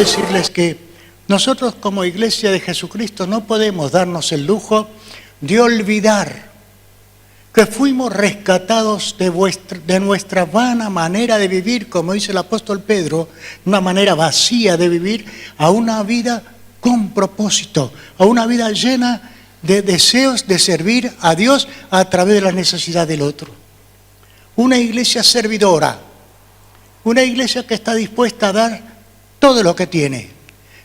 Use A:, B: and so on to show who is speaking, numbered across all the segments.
A: decirles que nosotros como Iglesia de Jesucristo no podemos darnos el lujo de olvidar que fuimos rescatados de nuestra vana manera de vivir, como dice el apóstol Pedro, una manera vacía de vivir, a una vida con propósito, a una vida llena de deseos de servir a Dios a través de la necesidad del otro. Una iglesia servidora, una iglesia que está dispuesta a dar todo lo que tiene.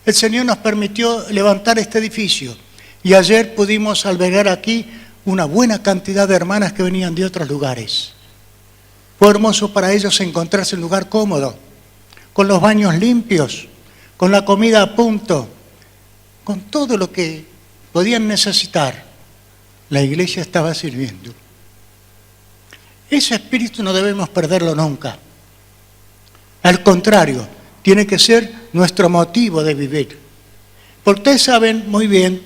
A: El Señor nos permitió levantar este edificio y ayer pudimos albergar aquí una buena cantidad de hermanas que venían de otros lugares. Fue hermoso para ellos encontrarse en un lugar cómodo, con los baños limpios, con la comida a punto, con todo lo que podían necesitar. La iglesia estaba sirviendo. Ese espíritu no debemos perderlo nunca. Al contrario, tiene que ser nuestro motivo de vivir. Porque ustedes saben muy bien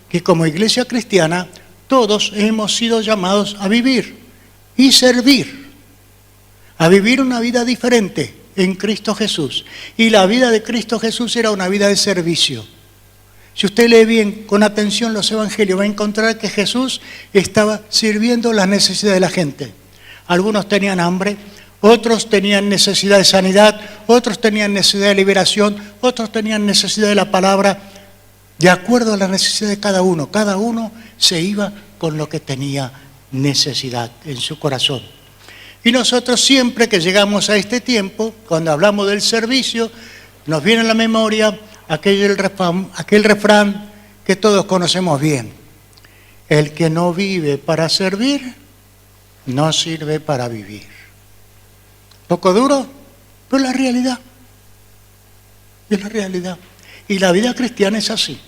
A: que como iglesia cristiana todos hemos sido llamados a vivir y servir, a vivir una vida diferente en Cristo Jesús. Y la vida de Cristo Jesús era una vida de servicio. Si usted lee bien, con atención los evangelios, va a encontrar que Jesús estaba sirviendo las necesidades de la gente. Algunos tenían hambre, otros tenían necesidad de sanidad, otros tenían necesidad de liberación, otros tenían necesidad de la palabra, de acuerdo a la necesidad de cada uno. Cada uno se iba con lo que tenía necesidad en su corazón. Y nosotros siempre que llegamos a este tiempo, cuando hablamos del servicio, nos viene a la memoria aquel refrán que todos conocemos bien. El que no vive para servir, no sirve para vivir. Poco duro, pero es la realidad. Es la realidad. Y la vida cristiana es así.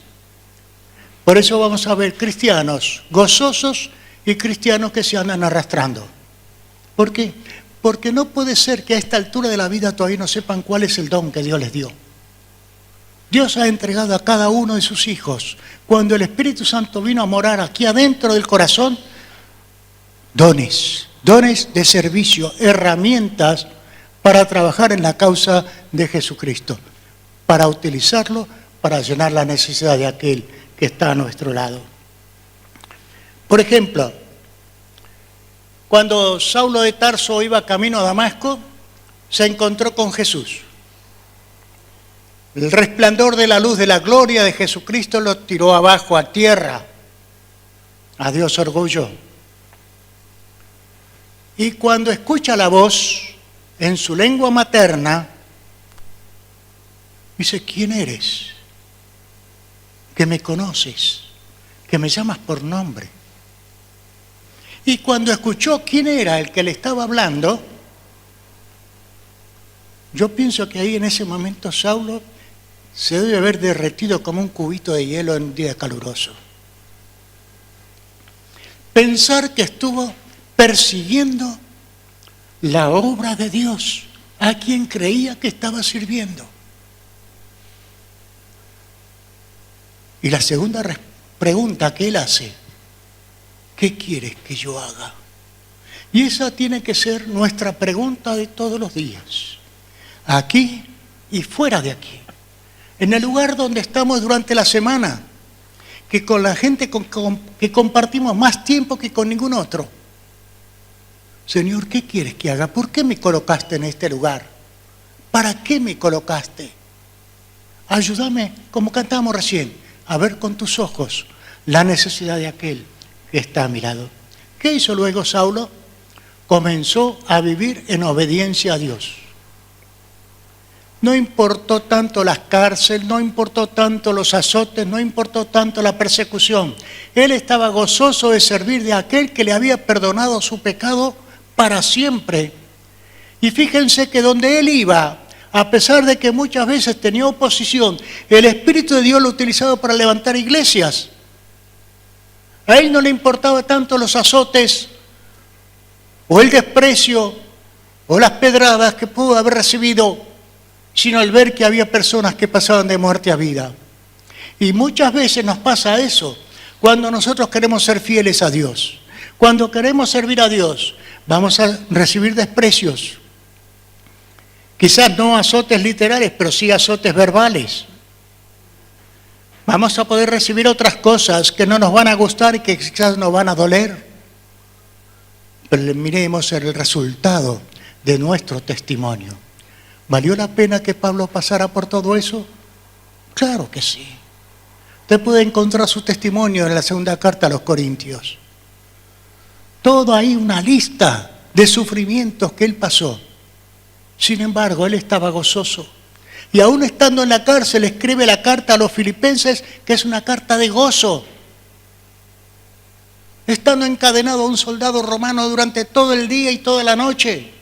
A: Por eso vamos a ver cristianos gozosos y cristianos que se andan arrastrando. ¿Por qué? Porque no puede ser que a esta altura de la vida todavía no sepan cuál es el don que Dios les dio. Dios ha entregado a cada uno de sus hijos, cuando el Espíritu Santo vino a morar aquí adentro del corazón, dones de servicio, herramientas para trabajar en la causa de Jesucristo, para utilizarlo para llenar la necesidad de aquel que está a nuestro lado. Por ejemplo, cuando Saulo de Tarso iba camino a Damasco, se encontró con Jesús. El resplandor de la luz de la gloria de Jesucristo lo tiró abajo a tierra. Adiós orgullo. Y cuando escucha la voz en su lengua materna, dice, ¿quién eres? Que me conoces, que me llamas por nombre. Y cuando escuchó quién era el que le estaba hablando, yo pienso que ahí en ese momento Saulo se debe haber derretido como un cubito de hielo en un día caluroso. Pensar que estuvo persiguiendo la obra de Dios a quien creía que estaba sirviendo. Y la segunda pregunta que él hace, ¿qué quieres que yo haga? Y esa tiene que ser nuestra pregunta de todos los días, aquí y fuera de aquí, en el lugar donde estamos durante la semana, que con la gente que compartimos más tiempo que con ningún otro. Señor, ¿qué quieres que haga? ¿Por qué me colocaste en este lugar? ¿Para qué me colocaste? Ayúdame, como cantamos recién, a ver con tus ojos la necesidad de aquel que está a mi lado. ¿Qué hizo luego Saulo? Comenzó a vivir en obediencia a Dios. No importó tanto las cárceles, no importó tanto los azotes, no importó tanto la persecución. Él estaba gozoso de servir de aquel que le había perdonado su pecado para siempre. Y fíjense que donde él iba, a pesar de que muchas veces tenía oposición, el Espíritu de Dios lo utilizaba para levantar iglesias. A él no le importaba tanto los azotes, o el desprecio, o las pedradas que pudo haber recibido, sino al ver que había personas que pasaban de muerte a vida. Y muchas veces nos pasa eso, cuando nosotros queremos ser fieles a Dios. Cuando queremos servir a Dios, vamos a recibir desprecios. Quizás no azotes literales, pero sí azotes verbales. Vamos a poder recibir otras cosas que no nos van a gustar y que quizás nos van a doler. Pero miremos el resultado de nuestro testimonio. ¿Valió la pena que Pablo pasara por todo eso? Claro que sí. Usted puede encontrar su testimonio en la segunda carta a los Corintios. Todo ahí una lista de sufrimientos que él pasó. Sin embargo, él estaba gozoso. Y aún estando en la cárcel, escribe la carta a los filipenses, que es una carta de gozo. Estando encadenado a un soldado romano durante todo el día y toda la noche.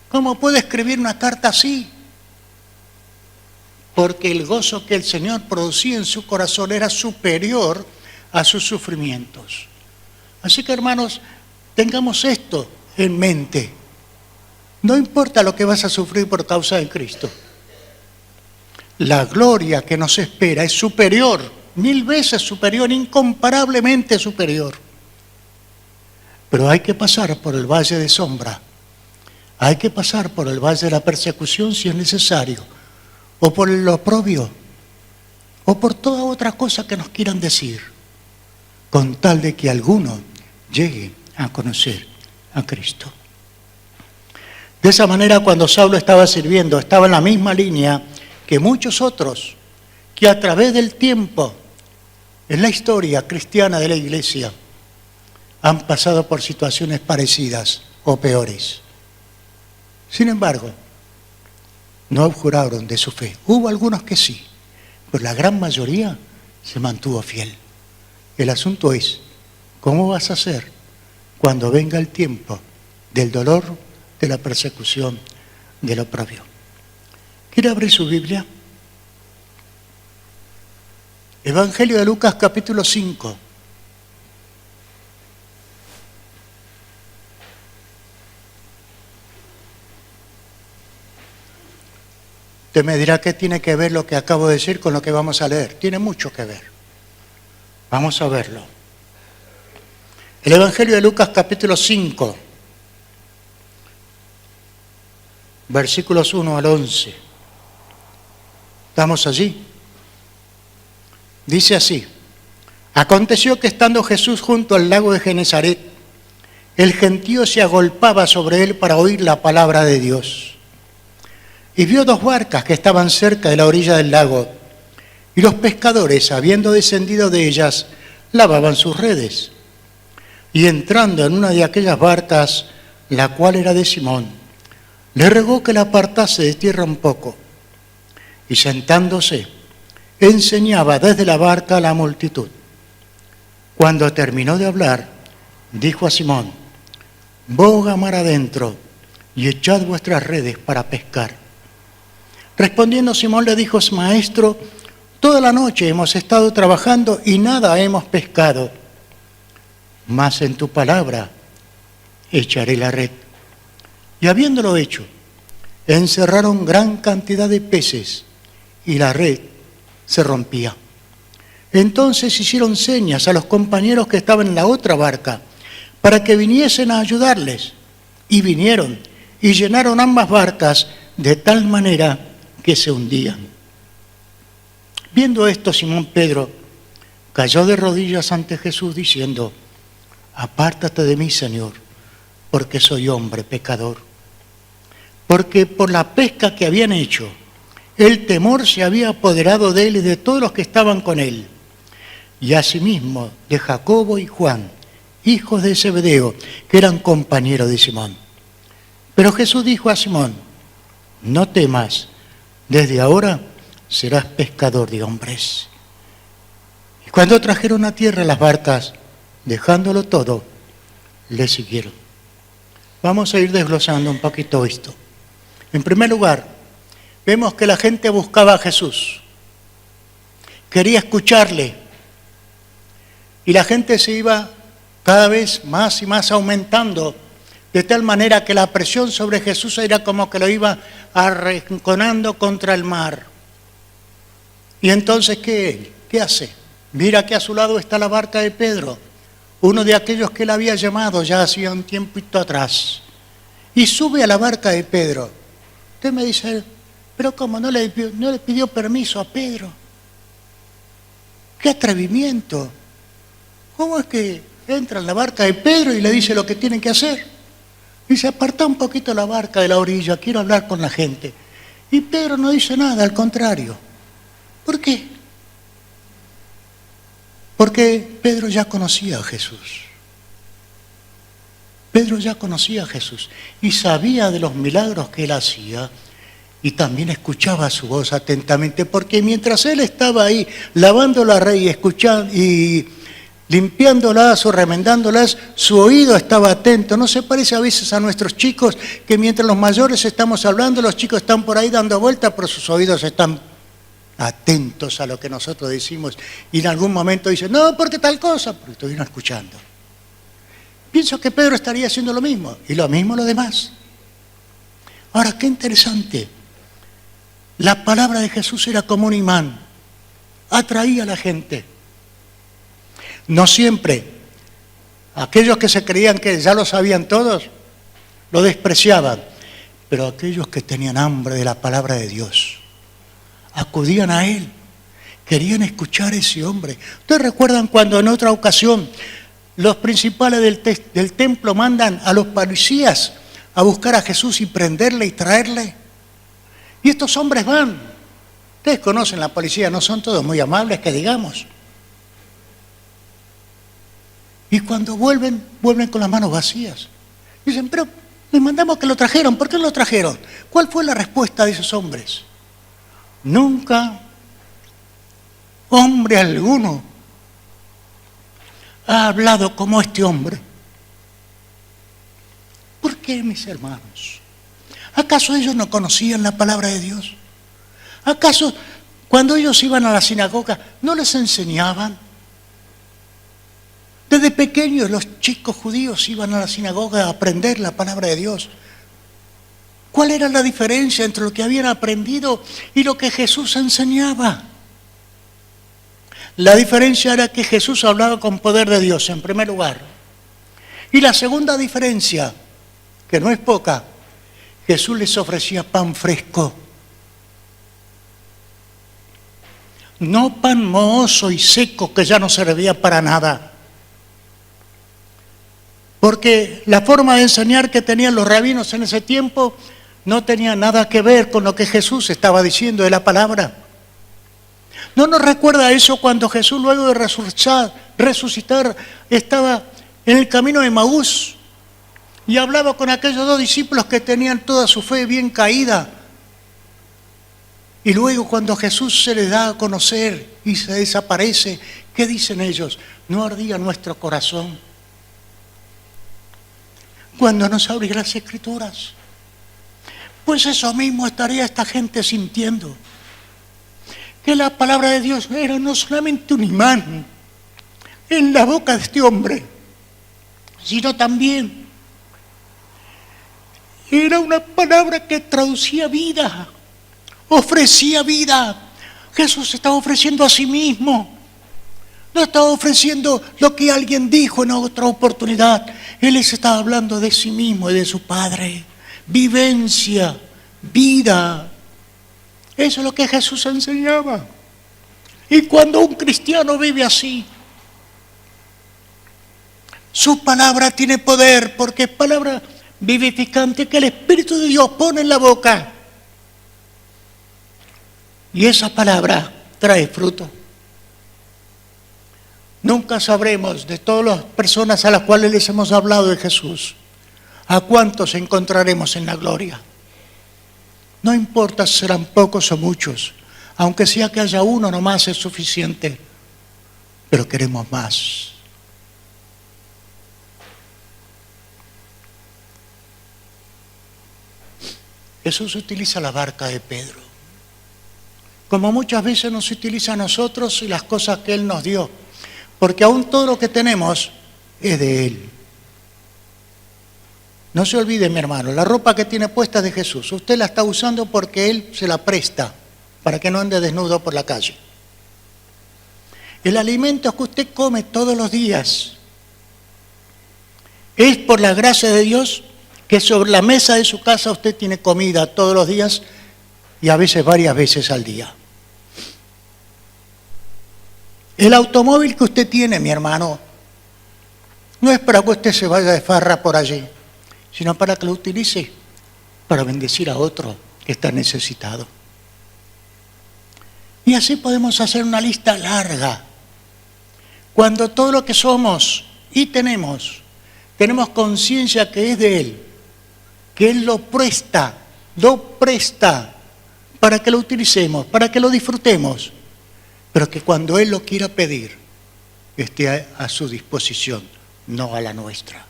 A: ¿Cómo puede escribir una carta así? Porque el gozo que el Señor producía en su corazón era superior a sus sufrimientos. Así que, hermanos, tengamos esto en mente. No importa lo que vas a sufrir por causa de Cristo. La gloria que nos espera es superior, 1000 veces superior, incomparablemente superior. Pero hay que pasar por el valle de sombra. Hay que pasar por el valle de la persecución si es necesario. O por el oprobio. O por toda otra cosa que nos quieran decir. Con tal de que alguno llegue a conocer a Cristo. De esa manera, cuando Saulo estaba sirviendo, estaba en la misma línea que muchos otros que a través del tiempo, en la historia cristiana de la Iglesia, han pasado por situaciones parecidas o peores. Sin embargo, no abjuraron de su fe. Hubo algunos que sí, pero la gran mayoría se mantuvo fiel. El asunto es, ¿cómo vas a hacer cuando venga el tiempo del dolor, de la persecución, del oprobio? ¿Quiere abrir su Biblia? Evangelio de Lucas, capítulo 5. Usted me dirá qué tiene que ver lo que acabo de decir con lo que vamos a leer. Tiene mucho que ver. Vamos a verlo. El Evangelio de Lucas, capítulo 5, versículos 1 al 11. ¿Estamos allí? Dice así: aconteció que estando Jesús junto al lago de Genesaret, el gentío se agolpaba sobre él para oír la palabra de Dios. Y vio 2 barcas que estaban cerca de la orilla del lago, y los pescadores, habiendo descendido de ellas, lavaban sus redes. Y entrando en una de aquellas barcas, la cual era de Simón, le rogó que la apartase de tierra un poco. Y sentándose, enseñaba desde la barca a la multitud. Cuando terminó de hablar, dijo a Simón: boga mar adentro y echad vuestras redes para pescar. Respondiendo Simón le dijo: Maestro, toda la noche hemos estado trabajando y nada hemos pescado. Mas en tu palabra echaré la red. Y habiéndolo hecho, encerraron gran cantidad de peces y la red se rompía. Entonces hicieron señas a los compañeros que estaban en la otra barca para que viniesen a ayudarles. Y vinieron y llenaron ambas barcas de tal manera que se hundían. Viendo esto, Simón Pedro cayó de rodillas ante Jesús diciendo: apártate de mí, Señor, porque soy hombre pecador. Porque por la pesca que habían hecho, el temor se había apoderado de él y de todos los que estaban con él. Y asimismo de Jacobo y Juan, hijos de Zebedeo, que eran compañeros de Simón. Pero Jesús dijo a Simón: no temas, desde ahora serás pescador de hombres. Y cuando trajeron a tierra las barcas, dejándolo todo, le siguieron. Vamos a ir desglosando un poquito esto. En primer lugar, vemos que la gente buscaba a Jesús. Quería escucharle. Y la gente se iba cada vez más y más aumentando, de tal manera que la presión sobre Jesús era como que lo iba arrinconando contra el mar. Y entonces, ¿qué hace? Mira que a su lado está la barca de Pedro, uno de aquellos que él había llamado ya hacía un tiempito atrás. Y sube a la barca de Pedro. Usted me dice, pero ¿cómo no le pidió permiso a Pedro? ¡Qué atrevimiento! ¿Cómo es que entra en la barca de Pedro y le dice lo que tienen que hacer? Dice, aparta un poquito la barca de la orilla, quiero hablar con la gente. Y Pedro no dice nada, al contrario. ¿Por qué? Porque Pedro ya conocía a Jesús. Pedro ya conocía a Jesús y sabía de los milagros que él hacía y también escuchaba su voz atentamente, porque mientras él estaba ahí lavando la red y escuchando y limpiándolas o remendándolas, su oído estaba atento. ¿No se parece a veces a nuestros chicos que mientras los mayores estamos hablando, los chicos están por ahí dando vueltas, pero sus oídos están atentos a lo que nosotros decimos y en algún momento dicen, no, porque tal cosa, porque estuvieron escuchando? Pienso que Pedro estaría haciendo lo mismo, y lo mismo los demás. Ahora, qué interesante. La palabra de Jesús era como un imán, atraía a la gente. No siempre. Aquellos que se creían que ya lo sabían todos, lo despreciaban. Pero aquellos que tenían hambre de la palabra de Dios, acudían a él, querían escuchar a ese hombre. ¿Ustedes recuerdan cuando en otra ocasión los principales del templo mandan a los policías a buscar a Jesús y prenderle y traerle? Y estos hombres van. Ustedes conocen la policía, no son todos muy amables, que digamos. Y cuando vuelven con las manos vacías. Dicen, pero les mandamos que lo trajeron. ¿Por qué lo trajeron? ¿Cuál fue la respuesta de esos hombres? Nunca hombre alguno ha hablado como este hombre. ¿Por qué, mis hermanos? ¿Acaso ellos no conocían la palabra de Dios? ¿Acaso cuando ellos iban a la sinagoga no les enseñaban? Desde pequeños los chicos judíos iban a la sinagoga a aprender la palabra de Dios. ¿Cuál era la diferencia entre lo que habían aprendido y lo que Jesús enseñaba? La diferencia era que Jesús hablaba con poder de Dios, en primer lugar. Y la segunda diferencia, que no es poca, Jesús les ofrecía pan fresco. No pan mohoso y seco que ya no servía para nada. Porque la forma de enseñar que tenían los rabinos en ese tiempo no tenía nada que ver con lo que Jesús estaba diciendo de la palabra. ¿No nos recuerda eso cuando Jesús, luego de resucitar, estaba en el camino de Emaús y hablaba con aquellos dos discípulos que tenían toda su fe bien caída? Y luego cuando Jesús se les da a conocer y se desaparece, ¿qué dicen ellos? ¿No ardía nuestro corazón cuando nos abría las Escrituras? Pues eso mismo estaría esta gente sintiendo. Que la palabra de Dios era no solamente un imán en la boca de este hombre, sino también era una palabra que traducía vida, ofrecía vida. Jesús estaba ofreciendo a sí mismo. No estaba ofreciendo lo que alguien dijo en otra oportunidad. Él les estaba hablando de sí mismo y de su Padre. Vivencia, vida. Eso es lo que Jesús enseñaba. Y cuando un cristiano vive así, su palabra tiene poder, porque es palabra vivificante que el Espíritu de Dios pone en la boca. Y esa palabra trae fruto. Nunca sabremos de todas las personas a las cuales les hemos hablado de Jesús, a cuántos encontraremos en la gloria. No importa si serán pocos o muchos, aunque sea que haya uno nomás es suficiente, pero queremos más. Jesús utiliza la barca de Pedro, como muchas veces nos utiliza a nosotros y las cosas que Él nos dio, porque aún todo lo que tenemos es de Él. No se olvide, mi hermano, la ropa que tiene puesta es de Jesús. Usted la está usando porque Él se la presta para que no ande desnudo por la calle. El alimento que usted come todos los días es por la gracia de Dios que sobre la mesa de su casa usted tiene comida todos los días y a veces varias veces al día. El automóvil que usted tiene, mi hermano, no es para que usted se vaya de farra por allí, sino para que lo utilice para bendecir a otro que está necesitado. Y así podemos hacer una lista larga. Cuando todo lo que somos y tenemos conciencia que es de Él, que Él lo presta para que lo utilicemos, para que lo disfrutemos, pero que cuando Él lo quiera pedir, esté a su disposición, no a la nuestra.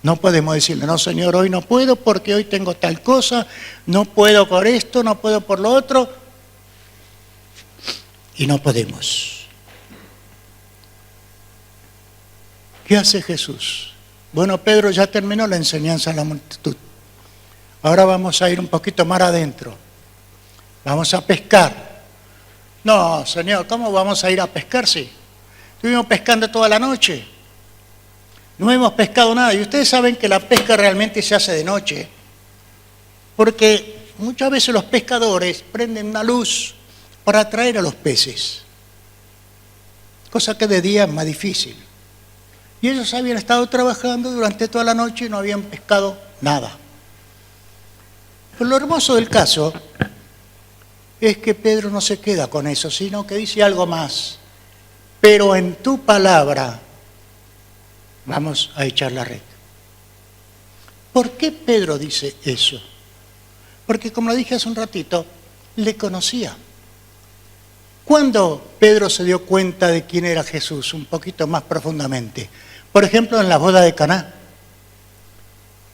A: No podemos decirle, no Señor, hoy no puedo porque hoy tengo tal cosa, no puedo por esto, no puedo por lo otro, y no podemos. ¿Qué hace Jesús? Bueno, Pedro ya terminó la enseñanza a la multitud. Ahora vamos a ir un poquito más adentro. Vamos a pescar. No, Señor, ¿cómo vamos a ir a pescar? Sí. Estuvimos pescando toda la noche. No hemos pescado nada. Y ustedes saben que la pesca realmente se hace de noche. Porque muchas veces los pescadores prenden una luz para atraer a los peces. Cosa que de día es más difícil. Y ellos habían estado trabajando durante toda la noche y no habían pescado nada. Pero lo hermoso del caso es que Pedro no se queda con eso, sino que dice algo más. Pero en tu palabra vamos a echar la red. ¿Por qué Pedro dice eso? Porque como lo dije hace un ratito, le conocía. ¿Cuándo Pedro se dio cuenta de quién era Jesús? Un poquito más profundamente. Por ejemplo, en la boda de Caná.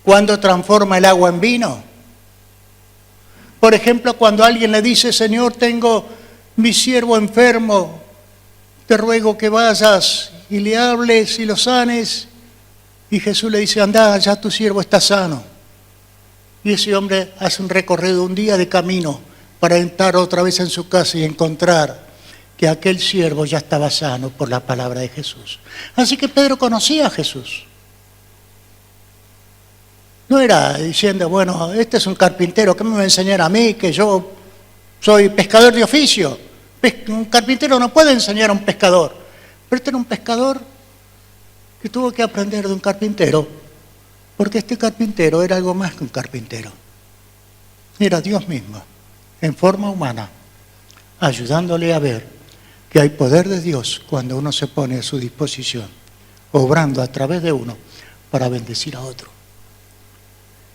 A: ¿Cuándo transforma el agua en vino? Por ejemplo, cuando alguien le dice, Señor, tengo mi siervo enfermo, te ruego que vayas y le hables y lo sanes. Y Jesús le dice, anda, ya tu siervo está sano. Y ese hombre hace un recorrido de un día de camino para entrar otra vez en su casa y encontrar que aquel siervo ya estaba sano por la palabra de Jesús. Así que Pedro conocía a Jesús. No era diciendo, bueno, este es un carpintero, ¿qué me va a enseñar a mí? Que yo soy pescador de oficio. Un carpintero no puede enseñar a un pescador. Pero este era un pescador que tuvo que aprender de un carpintero, porque este carpintero era algo más que un carpintero. Era Dios mismo, en forma humana, ayudándole a ver que hay poder de Dios cuando uno se pone a su disposición, obrando a través de uno para bendecir a otro.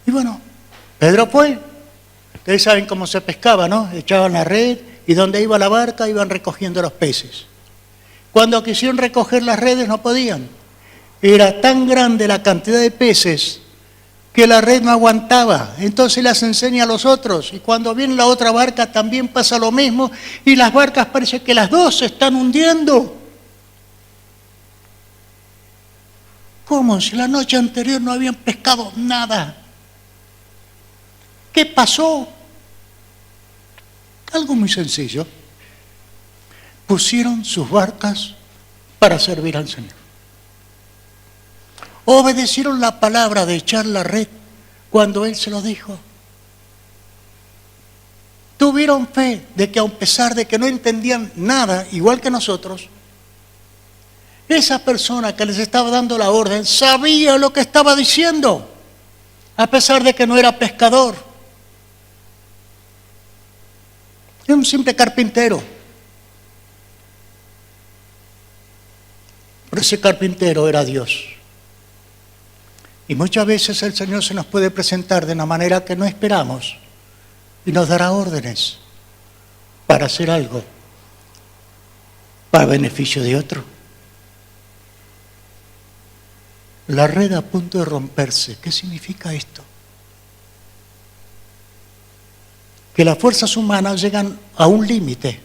A: Y bueno, Pedro fue. Ustedes saben cómo se pescaba, ¿no? Echaban la red y donde iba la barca iban recogiendo los peces. Cuando quisieron recoger las redes no podían. Era tan grande la cantidad de peces que la red no aguantaba. Entonces las enseña a los otros. Y cuando viene la otra barca también pasa lo mismo. Y las barcas parece que las dos se están hundiendo. ¿Cómo? Si la noche anterior no habían pescado nada. ¿Qué pasó? Algo muy sencillo. Pusieron sus barcas para servir al Señor. Obedecieron la palabra de echar la red cuando Él se lo dijo. Tuvieron fe de que a pesar de que no entendían nada, igual que nosotros, esa persona que les estaba dando la orden sabía lo que estaba diciendo, a pesar de que no era pescador. Era un simple carpintero. Pero ese carpintero era Dios. Y muchas veces el Señor se nos puede presentar de una manera que no esperamos y nos dará órdenes para hacer algo para beneficio de otro. La red a punto de romperse. ¿Qué significa esto? Que las fuerzas humanas llegan a un límite,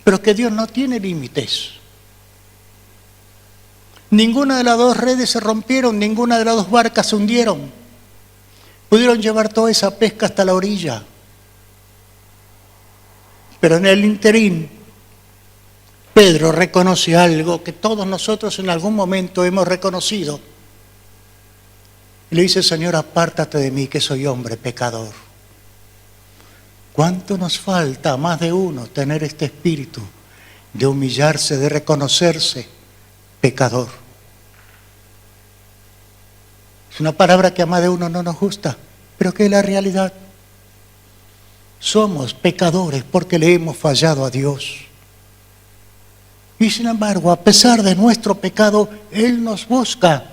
A: pero que Dios no tiene límites. Ninguna de las dos redes se rompieron, ninguna de las dos barcas se hundieron. Pudieron llevar toda esa pesca hasta la orilla. Pero en el interín, Pedro reconoce algo que todos nosotros en algún momento hemos reconocido. Y le dice, Señor, apártate de mí que soy hombre pecador. ¿Cuánto nos falta a más de uno tener este espíritu de humillarse, de reconocerse pecador? Es una palabra que a más de uno no nos gusta, pero que es la realidad. Somos pecadores porque le hemos fallado a Dios. Y sin embargo, a pesar de nuestro pecado, Él nos busca.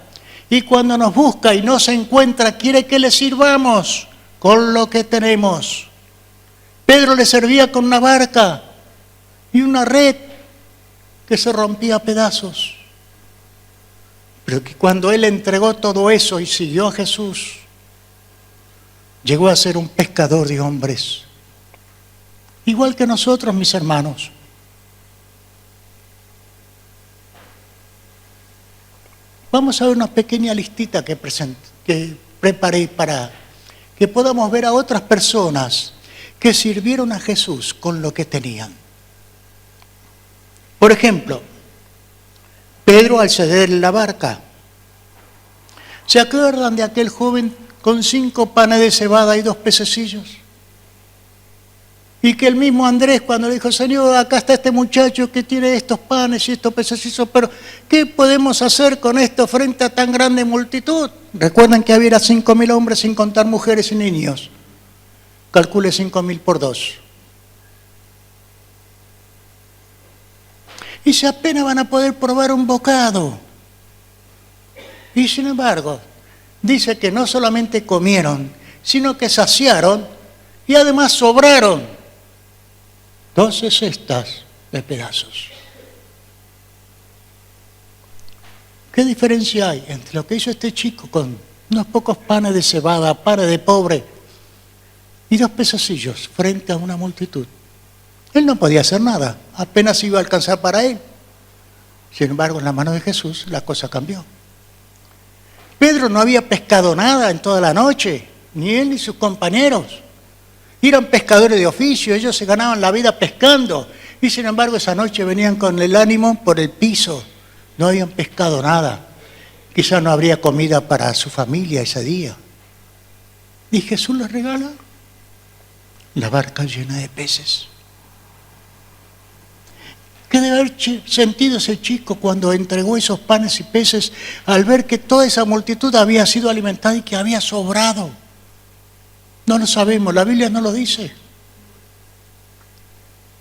A: Y cuando nos busca y no se encuentra, quiere que le sirvamos con lo que tenemos. Pedro le servía con una barca y una red que se rompía a pedazos. Pero que cuando él entregó todo eso y siguió a Jesús, llegó a ser un pescador de hombres. Igual que nosotros, mis hermanos. Vamos a ver una pequeña listita que preparé para que podamos ver a otras personas que sirvieron a Jesús con lo que tenían. Por ejemplo, Pedro al ceder la barca. ¿Se acuerdan de aquel joven con 5 panes de cebada y 2 pececillos? Y que el mismo Andrés cuando le dijo, Señor, acá está este muchacho que tiene estos panes y estos pececillos, pero ¿qué podemos hacer con esto frente a tan grande multitud? Recuerden que había 5.000 hombres sin contar mujeres y niños. Calcule 5.000 por 2. Y si apenas van a poder probar un bocado. Y sin embargo, dice que no solamente comieron, sino que saciaron y además sobraron 12 cestas de pedazos. ¿Qué diferencia hay entre lo que hizo este chico con unos pocos panes de cebada, panes de pobre y 2 pececillos frente a una multitud? Él no podía hacer nada, apenas iba a alcanzar para él. Sin embargo, en la mano de Jesús la cosa cambió. Pedro no había pescado nada en toda la noche, ni él ni sus compañeros. Eran pescadores de oficio, ellos se ganaban la vida pescando. Y sin embargo, esa noche venían con el ánimo por el piso. No habían pescado nada. Quizás no habría comida para su familia ese día. Y Jesús les regala la barca llena de peces. ¿Qué debe haber sentido ese chico cuando entregó esos panes y peces al ver que toda esa multitud había sido alimentada y que había sobrado? No lo sabemos, la Biblia no lo dice.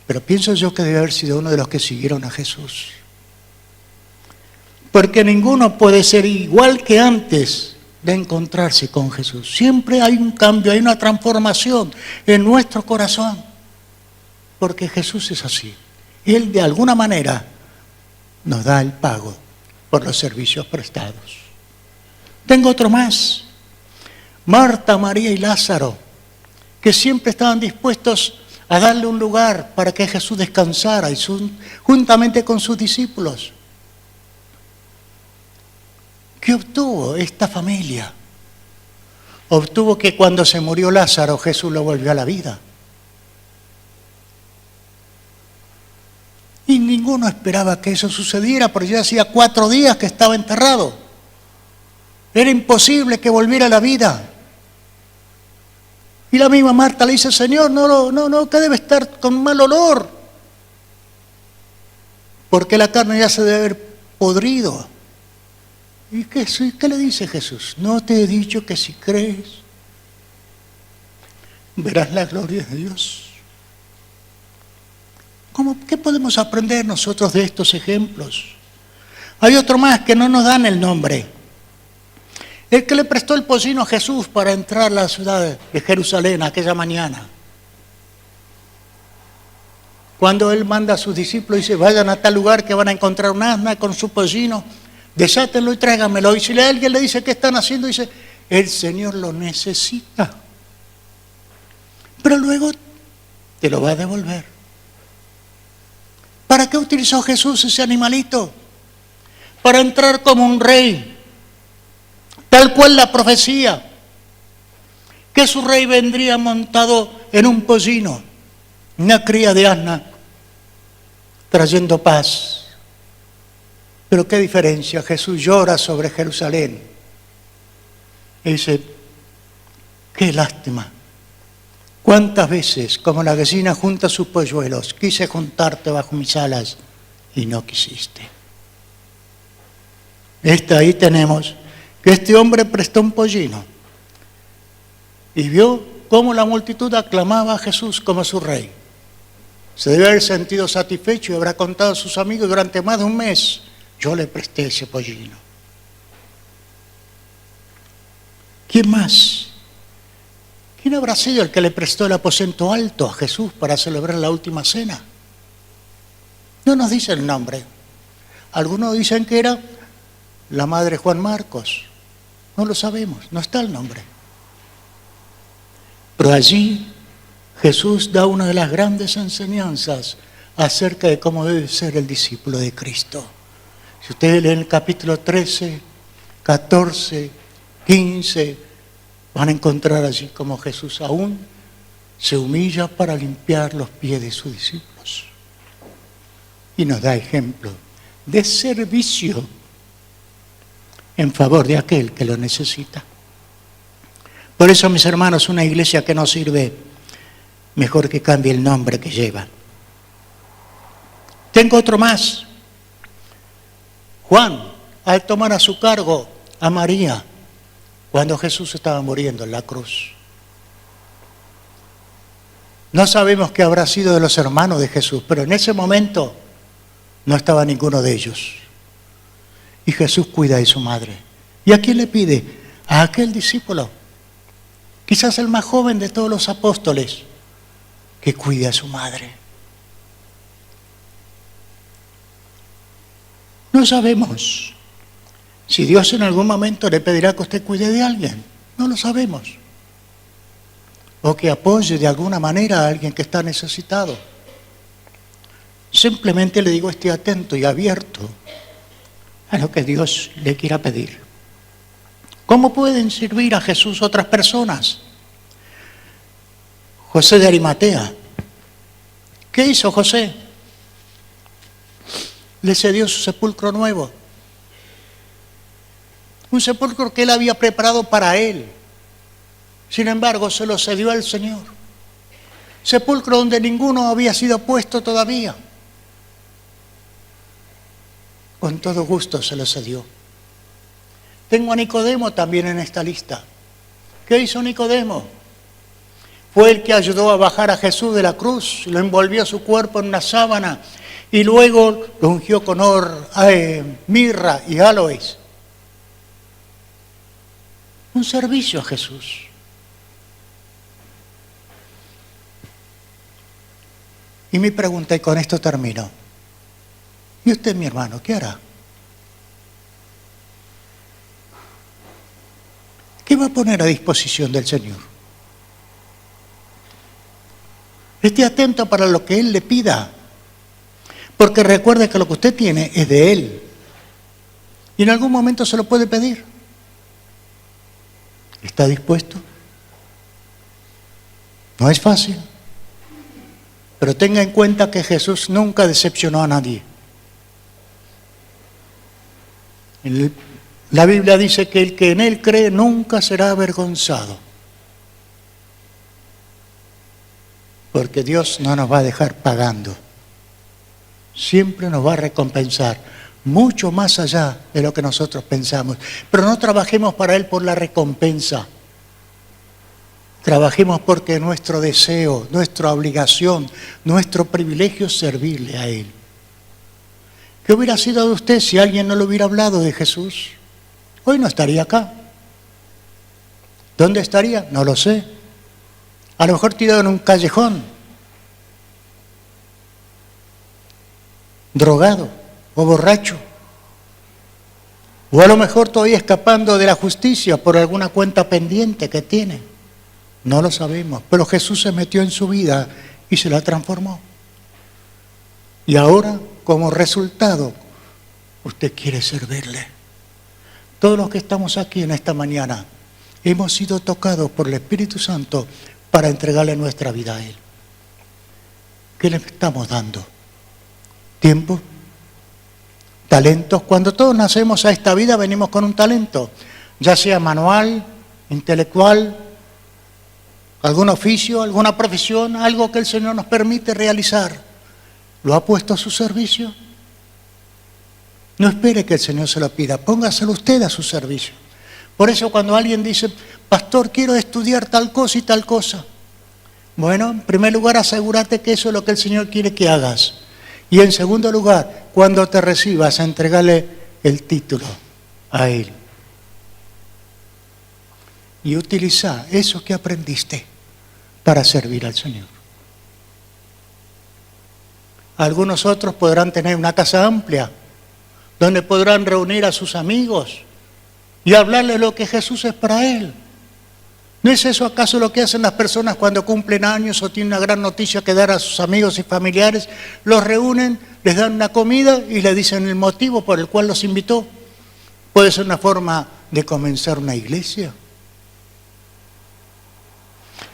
A: Pero pienso yo que debe haber sido uno de los que siguieron a Jesús. Porque ninguno puede ser igual que antes de encontrarse con Jesús. Siempre hay un cambio, hay una transformación en nuestro corazón. Porque Jesús es así. Él de alguna manera nos da el pago por los servicios prestados. Tengo otro más. Marta, María y Lázaro, que siempre estaban dispuestos a darle un lugar para que Jesús descansara y juntamente con sus discípulos. ¿Qué obtuvo esta familia? Obtuvo que cuando se murió Lázaro, Jesús lo volvió a la vida. Y ninguno esperaba que eso sucediera, porque ya hacía 4 días que estaba enterrado. Era imposible que volviera a la vida. Y la misma Marta le dice, Señor, no, que debe estar con mal olor. Porque la carne ya se debe haber podrido. ¿Y qué le dice Jesús? ¿No te he dicho que si crees, verás la gloria de Dios? ¿Qué podemos aprender nosotros de estos ejemplos? Hay otro más que no nos dan el nombre. El que le prestó el pocino a Jesús para entrar a la ciudad de Jerusalén aquella mañana. Cuando él manda a sus discípulos y dice, vayan a tal lugar que van a encontrar un asna con su pocino, desátenlo y tráiganmelo. Y si alguien le dice, ¿qué están haciendo? Dice, el Señor lo necesita. Pero luego te lo va a devolver. ¿Para qué utilizó Jesús ese animalito? Para entrar como un rey, tal cual la profecía, que su rey vendría montado en un pollino, una cría de asna, trayendo paz. Pero qué diferencia, Jesús llora sobre Jerusalén Y dice, qué lástima. ¿Cuántas veces, como la gallina junta sus polluelos, quise juntarte bajo mis alas y no quisiste? Ahí tenemos que este hombre prestó un pollino y vio cómo la multitud aclamaba a Jesús como su rey. Se debe haber sentido satisfecho y habrá contado a sus amigos durante más de un mes, yo le presté ese pollino. ¿Quién más? ¿Quién habrá sido el que le prestó el aposento alto a Jesús para celebrar la última cena? No nos dice el nombre. Algunos dicen que era la madre Juan Marcos. No lo sabemos, no está el nombre. Pero allí Jesús da una de las grandes enseñanzas acerca de cómo debe ser el discípulo de Cristo. Si ustedes leen el capítulo 13, 14, 15, van a encontrar allí cómo Jesús aún se humilla para limpiar los pies de sus discípulos. Y nos da ejemplo de servicio en favor de aquel que lo necesita. Por eso, mis hermanos, una iglesia que no sirve, mejor que cambie el nombre que lleva. Tengo otro más. Juan, al tomar a su cargo a María, cuando Jesús estaba muriendo en la cruz. No sabemos qué habrá sido de los hermanos de Jesús, pero en ese momento no estaba ninguno de ellos. Y Jesús cuida de su madre. ¿Y a quién le pide? A aquel discípulo, quizás el más joven de todos los apóstoles, que cuide a su madre. No sabemos si Dios en algún momento le pedirá que usted cuide de alguien. No lo sabemos. O que apoye de alguna manera a alguien que está necesitado. Simplemente le digo, esté atento y abierto a lo que Dios le quiera pedir. ¿Cómo pueden servir a Jesús otras personas? José de Arimatea. ¿Qué hizo José? Le cedió su sepulcro nuevo. Un sepulcro que él había preparado para él. Sin embargo, se lo cedió al Señor. Sepulcro donde ninguno había sido puesto todavía. Con todo gusto se lo cedió. Tengo a Nicodemo también en esta lista. ¿Qué hizo Nicodemo? Fue el que ayudó a bajar a Jesús de la cruz, lo envolvió su cuerpo en una sábana y luego lo ungió con mirra y aloes. Un servicio a Jesús. Y mi pregunta, y con esto termino. ¿Y usted, mi hermano, qué hará? ¿Qué va a poner a disposición del Señor? Esté atento para lo que Él le pida. Porque recuerde que lo que usted tiene es de Él. Y en algún momento se lo puede pedir. ¿Está dispuesto? No es fácil. Pero tenga en cuenta que Jesús nunca decepcionó a nadie. La Biblia dice que el que en Él cree nunca será avergonzado. Porque Dios no nos va a dejar pagando. Siempre nos va a recompensar, mucho más allá de lo que nosotros pensamos. Pero no trabajemos para Él por la recompensa. Trabajemos porque nuestro deseo, nuestra obligación, nuestro privilegio es servirle a Él. ¿Qué hubiera sido de usted si alguien no le hubiera hablado de Jesús? Hoy no estaría acá. ¿Dónde estaría? No lo sé. A lo mejor tirado en un callejón, drogado o borracho. O a lo mejor todavía escapando de la justicia por alguna cuenta pendiente que tiene. No lo sabemos, pero Jesús se metió en su vida y se la transformó. Y ahora, como resultado, usted quiere servirle. Todos los que estamos aquí en esta mañana hemos sido tocados por el Espíritu Santo para entregarle nuestra vida a Él. ¿Qué le estamos dando? ¿Tiempo? ¿Talentos? Cuando todos nacemos a esta vida venimos con un talento, ya sea manual, intelectual, algún oficio, alguna profesión, algo que el Señor nos permite realizar, ¿lo ha puesto a su servicio? No espere que el Señor se lo pida, póngaselo usted a su servicio. Por eso cuando alguien dice, pastor, quiero estudiar tal cosa y tal cosa. Bueno, en primer lugar, asegúrate que eso es lo que el Señor quiere que hagas. Y en segundo lugar, cuando te recibas, entregale el título a Él. Y utiliza eso que aprendiste para servir al Señor. Algunos otros podrán tener una casa amplia, donde podrán reunir a sus amigos y hablarles lo que Jesús es para él. ¿No es eso acaso lo que hacen las personas cuando cumplen años o tienen una gran noticia que dar a sus amigos y familiares? Los reúnen, les dan una comida y le dicen el motivo por el cual los invitó. Puede ser una forma de comenzar una iglesia.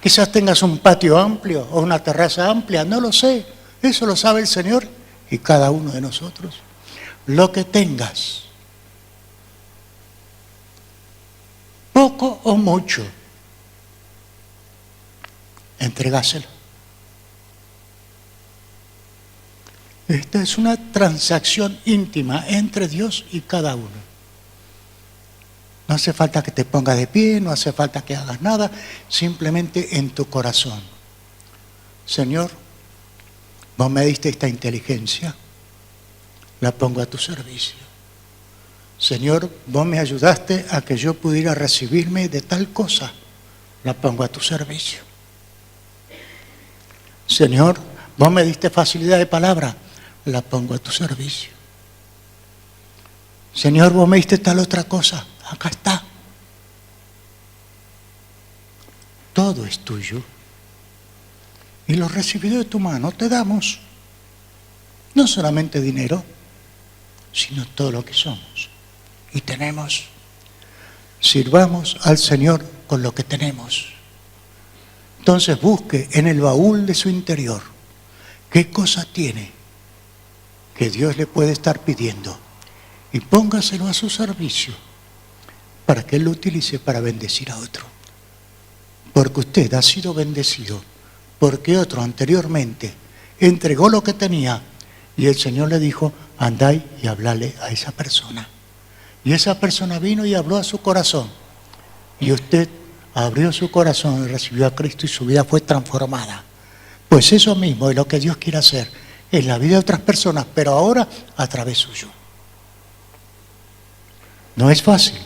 A: Quizás tengas un patio amplio o una terraza amplia, no lo sé. Eso lo sabe el Señor y cada uno de nosotros. Lo que tengas, poco o mucho, entregáselo. Esta es una transacción íntima entre Dios y cada uno. No hace falta que te pongas de pie, no hace falta que hagas nada, simplemente en tu corazón. Señor, vos me diste esta inteligencia, la pongo a tu servicio. Señor, vos me ayudaste a que yo pudiera recibirme de tal cosa, la pongo a tu servicio. Señor, vos me diste facilidad de palabra, la pongo a tu servicio. Señor, vos me diste tal otra cosa, acá está. Todo es tuyo. Y lo recibido de tu mano te damos. No solamente dinero, sino todo lo que somos y tenemos. Sirvamos al Señor con lo que tenemos. Entonces busque en el baúl de su interior qué cosa tiene que Dios le puede estar pidiendo y póngaselo a su servicio para que Él lo utilice para bendecir a otro. Porque usted ha sido bendecido, porque otro anteriormente entregó lo que tenía y el Señor le dijo, andá y hablale a esa persona. Y esa persona vino y habló a su corazón. Y usted abrió su corazón y recibió a Cristo y su vida fue transformada. Pues eso mismo es lo que Dios quiere hacer en la vida de otras personas, pero ahora a través suyo. No es fácil,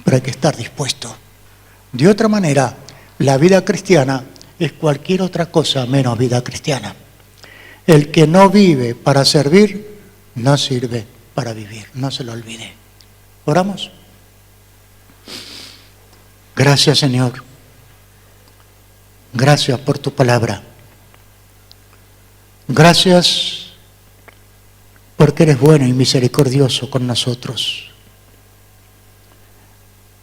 A: pero hay que estar dispuesto. De otra manera, la vida cristiana es cualquier otra cosa menos vida cristiana. El que no vive para servir, no sirve para vivir. No se lo olvide. ¿Oramos? Gracias, Señor. Gracias por tu palabra. Gracias porque eres bueno y misericordioso con nosotros.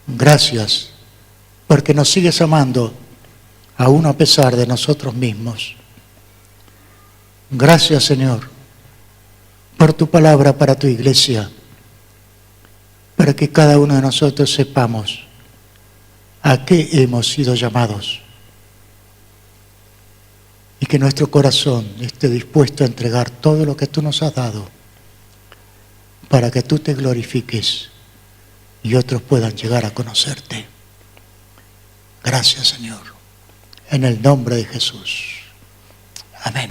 A: Gracias porque nos sigues amando aún a pesar de nosotros mismos. Gracias, Señor, por tu palabra para tu iglesia, para que cada uno de nosotros sepamos a qué hemos sido llamados y que nuestro corazón esté dispuesto a entregar todo lo que tú nos has dado para que tú te glorifiques y otros puedan llegar a conocerte. Gracias, Señor, en el nombre de Jesús. Amén.